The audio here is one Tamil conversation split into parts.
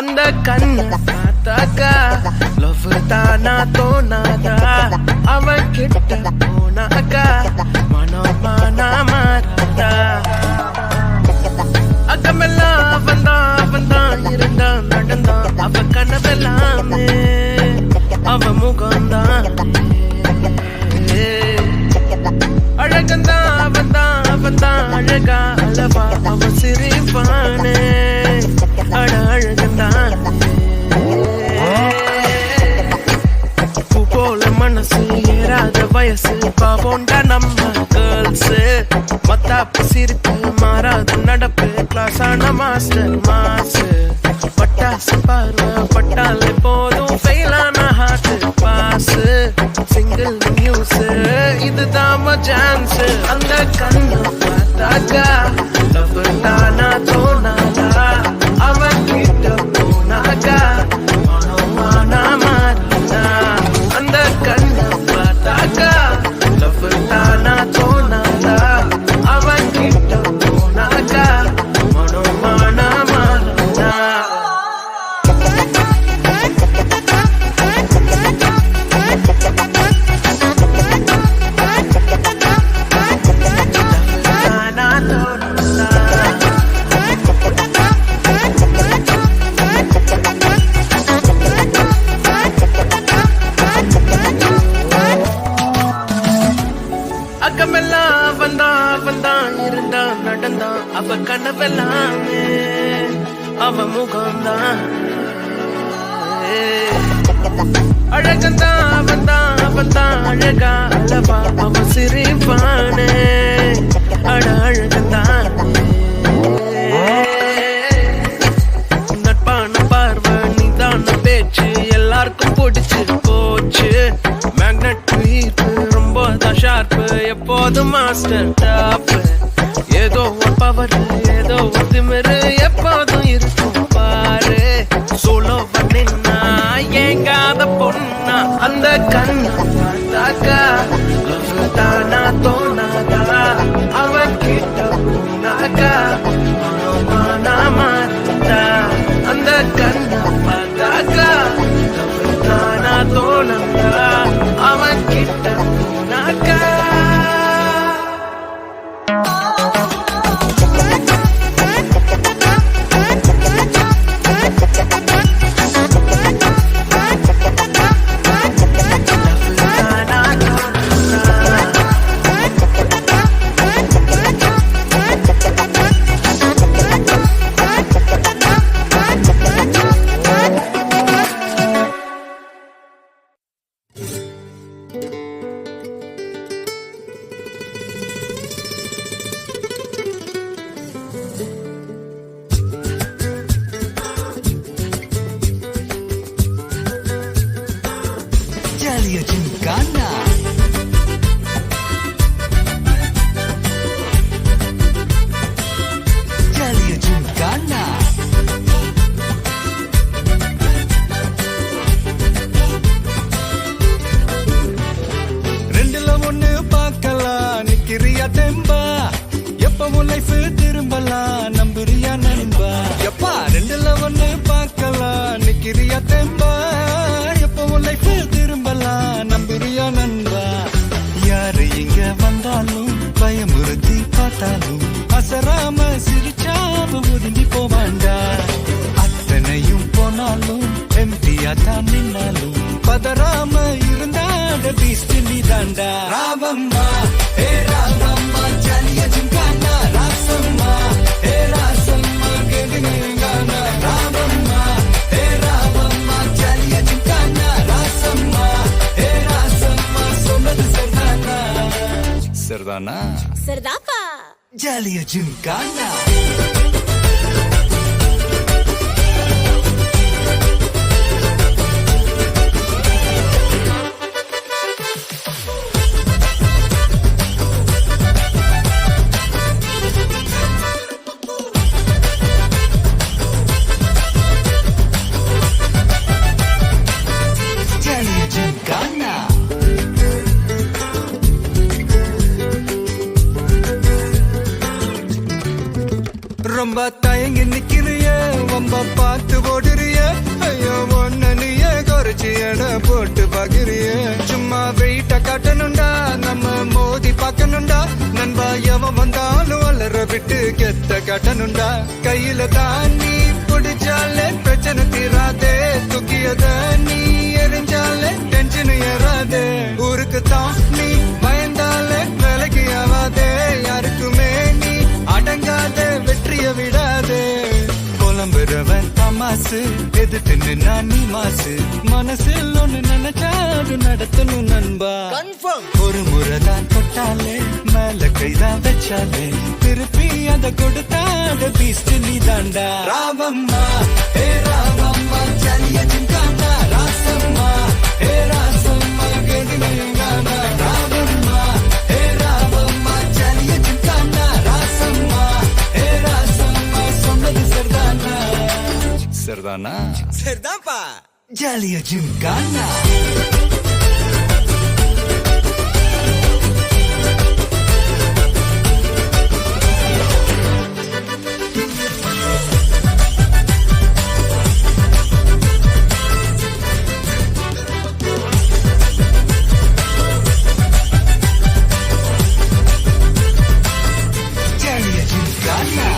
அந்த கண்ணு பார்த்தாக்கா லவ் தானா தோணாதா அவன் கிட்ட போனாக்கா மனமானா மாறாதா அக்கமெல்லாம் அவன்தான் இருந்தான் நடந்தான் அவ கனவெல்லாமே அவ முகம்தான் அழகந்தான் அவன்தான் அழகா அளவா அவ சிரிப்பானே அட அழகந்தான் பூ போல மனசு ஏறாத வயசு பாவோண்டா நம்ம கேர்ள்ஸ் மத்தாப்பு சிரிப்பு மாறாத நடப்பு கிளாஸான மாஸ்டர் மாசு பட்டாசு பார்வை பட்டாலே போதும் ஃபெயிலான ஹார்ட் பாஸ் சிங்கிள் நியூஸ் இதுதான் சான்ஸ் அந்த கண்ணு பார்த்தாக்கா லவ் தானா தோணாதா அவன் கிட்ட போனாக்கா மனமானா மாறாதா அந்த கண்ணு பார்த்தாக்கா லவ் தானா தோணாதா அவன் கிட்ட போனாக்கா மனமானா மாறாதா அக்கமெல்லாம் அவன்தான் இருந்தான் நடந்தான் அவ கனவெல்லாமே அவ முகம்தான் அழகந்தான் அவன்தான் அழகா அளவா அவ சிரிப்பானே அட அழகந்தான் நட்பான பார்வை நீதான பேச்சு எல்லாருக்கும் பிடிச்சு போச்சு மேக்னெட் ஈர்ப்பு ரொம்ப தான் ஷார்ப்பு எப்போதும் மாஸ்டர் டாப் ஏதோ ஒரு பவர் ஏதோ ஒரு திமிரு எப்போதும் இருக்கும் பாரு சோலோ பண்ணினா ஏங்காத பொண்ணா அந்த கண்ணு பார்த்தாக்கா லவ் தானா தோணாதா அவன் கிட்ட போனாக்கா மனமானா மாறாதா அந்த கண்ணு பார்த்தாக்கா லவ் தானா தோணாதா அவன் கிட்ட போனாக்கா Serdapa Jalia Gincana ரொம்ப தயங்கி நிக்கிறிய ரொம்ப பார்த்து ஓடுறிய இல்லையே சும்மா வெயிட்ட காட்டணும்டா நம்ம மோதி பார்க்கணும்டா நண்பா எவன் வந்தாலும் வளர விட்டு கெத்த காட்டணும்டா கையில தான் நீ பிடிச்சாலே பிரச்சனை தீராதே தூக்கியத நீ எரிஞ்சாலே டென்ஷன் ஏறாதே ஊருக்கு தான் நீ பயந்தாலே வேலைக்கு ஆவாதே யாருக்குமே நீ அடங்காத வெற்றிய விடாதே புலம்புறவன் தமாசு எதிர்த்து நின்னா நீ மாசு மனசில் ஒண்ணு நினைச்சாரு நடத்தணும் நண்பா ஒரு முறைதான் தொட்டாலே மேல கைதான் வச்சாலே திருப்பி அத கொடுத்தாட பீஸ்ட் நீ தாண்டா ராமம்மா ஏ ராமம்மா ஜாலியா ஜிங்கானா ராசம்மா ஏ ராசம்மா கெதினயங்கானா ராமம்மா ஏ ராமம்மா ஜாலியா ஜிங்கானா ராசம்மா ஏ ராசம்மா சொன்னது சரிதானா சரிதானா சரிதான்ப்பா ஜாலியா ஜிம்கானா ஜாலியா gymkhana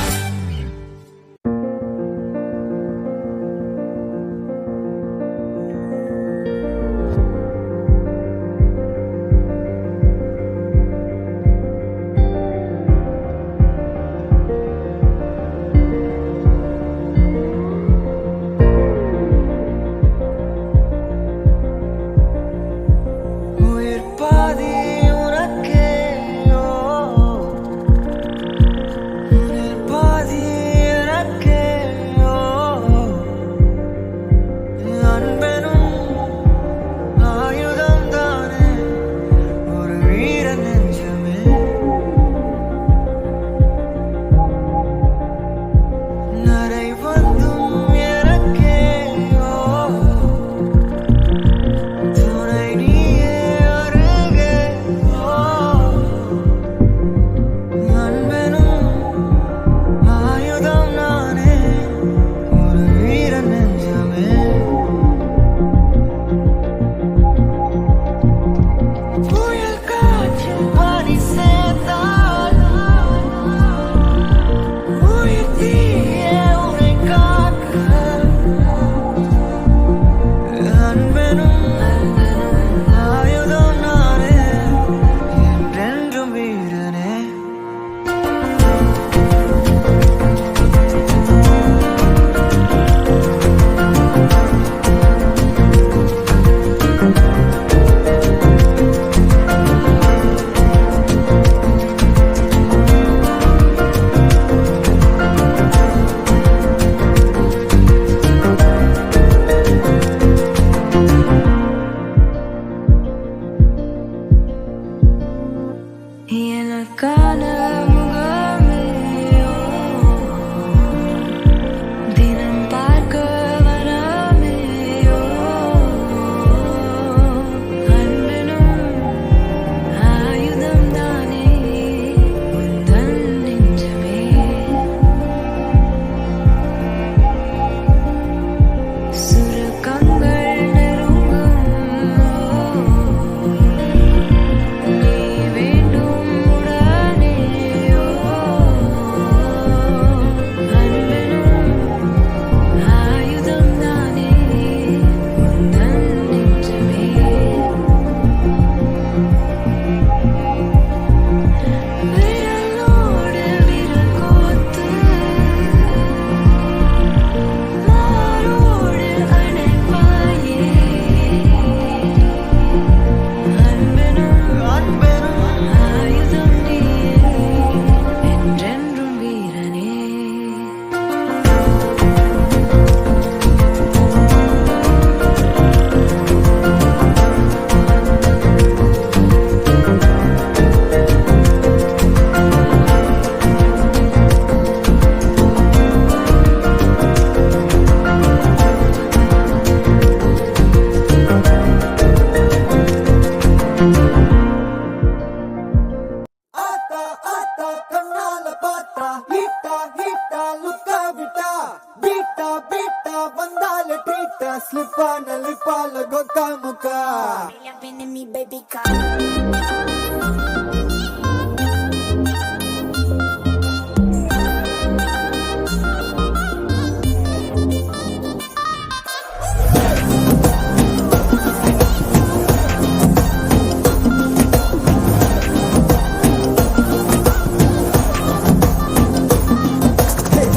Jumping in me, baby, come.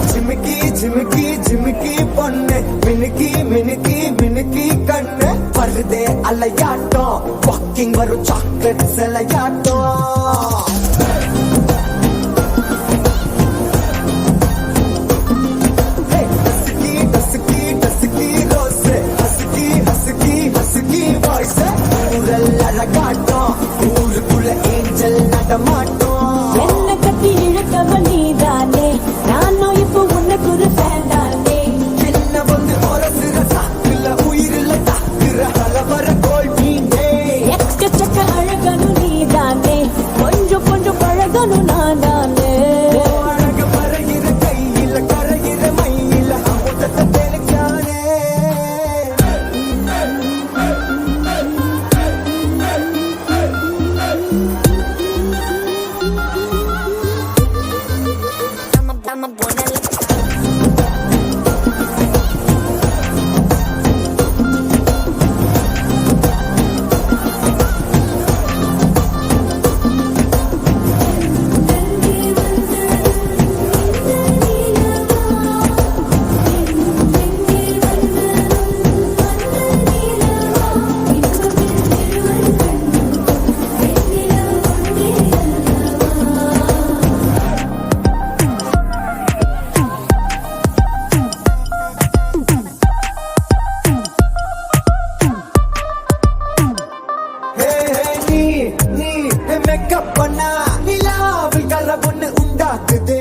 ஜிமிக்கி ஜிமிக்கி ஜிமிக்கி பொண்ணு மினுக்கி மினுக்கி மினுக்கி கண்ணு வருதே அலையாட்டம் வாக்கிங் வரும் சாக்லேட் சிலையாட்டம் ஊருக்குள்ள ஏஞ்சல் நடமாட்டோம் என்ன கட்டி இழுக்கவன் நீதானே நானும் இப்போ உனக்கு ஒரு ஃபேன் தானே என்ன வந்து ஒரசுற சாக்குல உயிரில தாக்குற ஹலவர கோல் மீனே எக்கச்சக்க அழகனும் நீதானே கொஞ்சம் கொஞ்சம் பழகனும் நான் தானே அழக பறகிற கையில கரைகிற மயில அமுதத்தை தெளிச்சானே I'm a buena மேக்கப் பண்ணா நிலாவில் கலவொன்னு உண்டாக்குது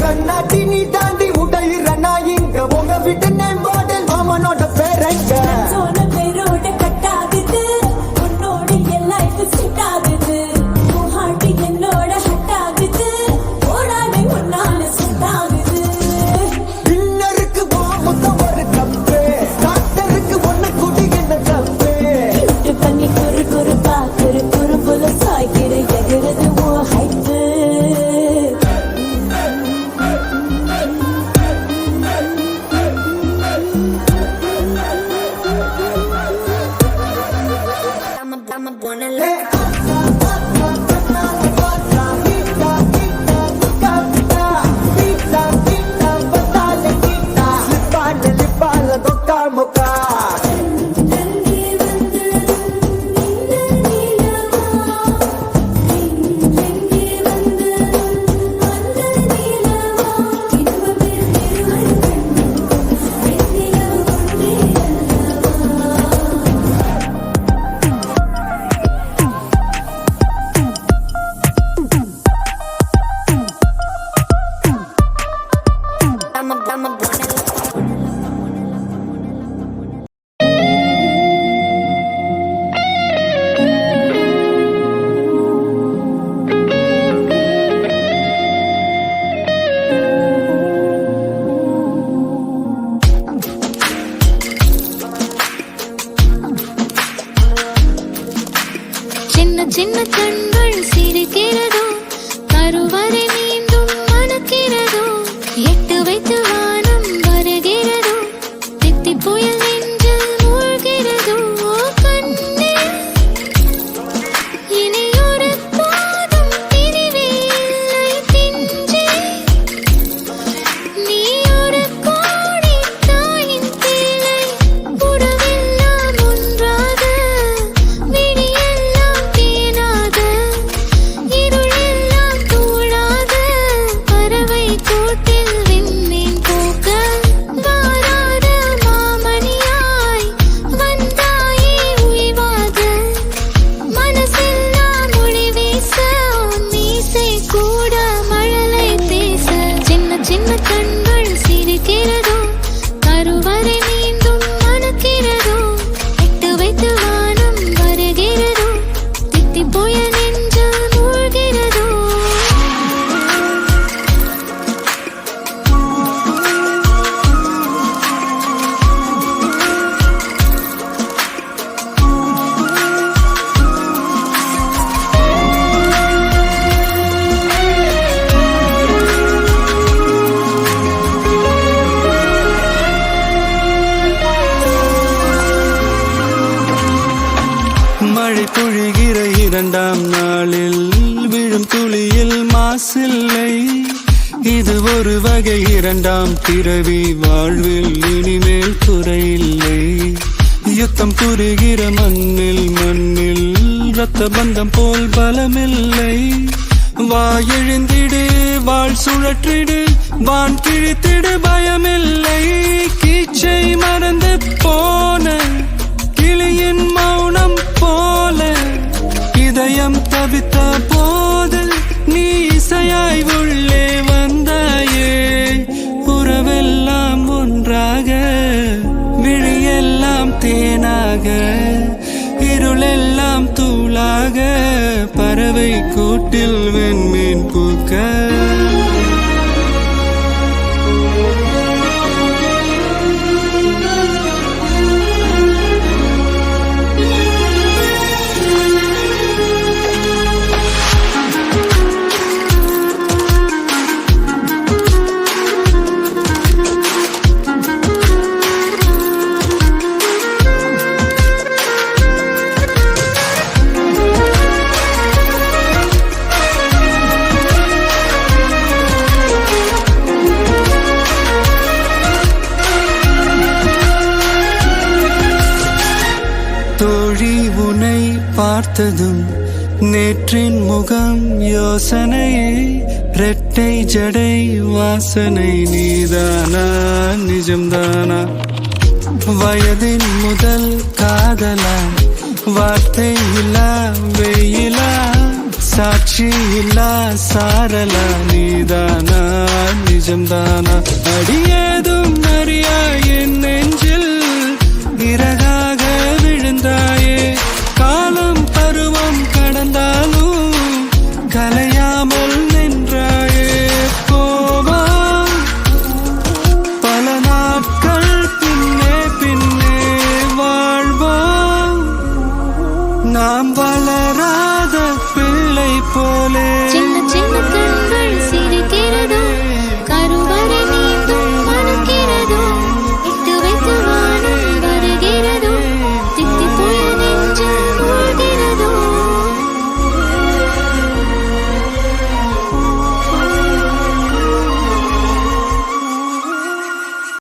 கண்ணாட்டி நீ தாண்டி உடையிற நான் இங்க உங்க வீட்டு நேம் மாடல் மாமனோட பேரங்க சோன பேரோட கட்டாகுது உன்னோட என் லைஃப் செட் ஆகுது உன் ஹார்ட் என்னோட ஹட் ஆகுது ஓடாமே உன்னால செட் ஆகுது இன்னருக்கு மொத்தம் ஒரு கப்பு டாக்டருக்கு ஒண்ணு குடி என்ன தப்பு கிட்ட பண்ணி குறு குறு பாக்குற குறும்புல சாய்க்கிற எகிறது உன் hype I'm a buena look. I'm a buena look. சின்ன சின்ன கண்கள் சிரிக்கிறதோ கருவறை மீண்டும் மணக்கிறதோ எட்டு வைத்து வானம் வருகிறதோ தித்தி புயல் நெஞ்சில் மூழ்கிறதோ கண்ணே இனி ஒரு போதும் பிரிவே இல்லை பிஞ்சே நீ ஒரு கோடி தாயின் பிள்ளை உறவெல்லாம் ஒன்றாக விழியெல்லாம் தேனாக இருளெல்லாம் தூளாக பறவை கூட்டில் விண்மீன் போல மழை பொழிகிற இரண்டாம் நாளில் விழும் துளியில் மாசில்லை. இது ஒரு வகை இரண்டாம் பிறவி, வாழ்வில் இனிமேல் குறையில்லை. யுத்தம் புரிகிற மண்ணில் ரத்த பந்தம் போல் பலமில்லை. வா எழுந்திடு, வாழ் சுழற்றிடு, வான் கிழித்திடு, பயமில்லை. கீச்சை மறந்து போன கிளியின் மௌனம் போல இதயம் தவித்த போது நீ இசையாய் உள்ளே வந்தாயே. உறவெல்லாம் ஒன்றாக, விழியெல்லாம் தேனாக, இருளெல்லாம் தூளாக, பறவை கூட்டில் வெண்மீன் பூக்க. தோழி உனை பார்த்ததும் நேற்றின் முகம் யோசனையே. ரெட்டை ஜடை வாசனை நீதானா, நிஜம்தானா? வயதின் முதல் காதலா, வார்த்தை இல்லா வெயிலா, சாட்சி இல்லா சாரலா, நீதானா, நிஜம்தானா? அடியேதும் அறியா என் நெஞ்சில் இறகாக விழுந்தாயே. காலம் பருவம் கடந்தாலும் கலையாமல் நின்றாயே. போவா பல நாட்கள் பின்னே பின்னே வாழ்வோம், நாம் வளராத பிள்ளை போலே. சின்ன சின்ன கண்கள் சிரிக்கிறதோ, கருவறை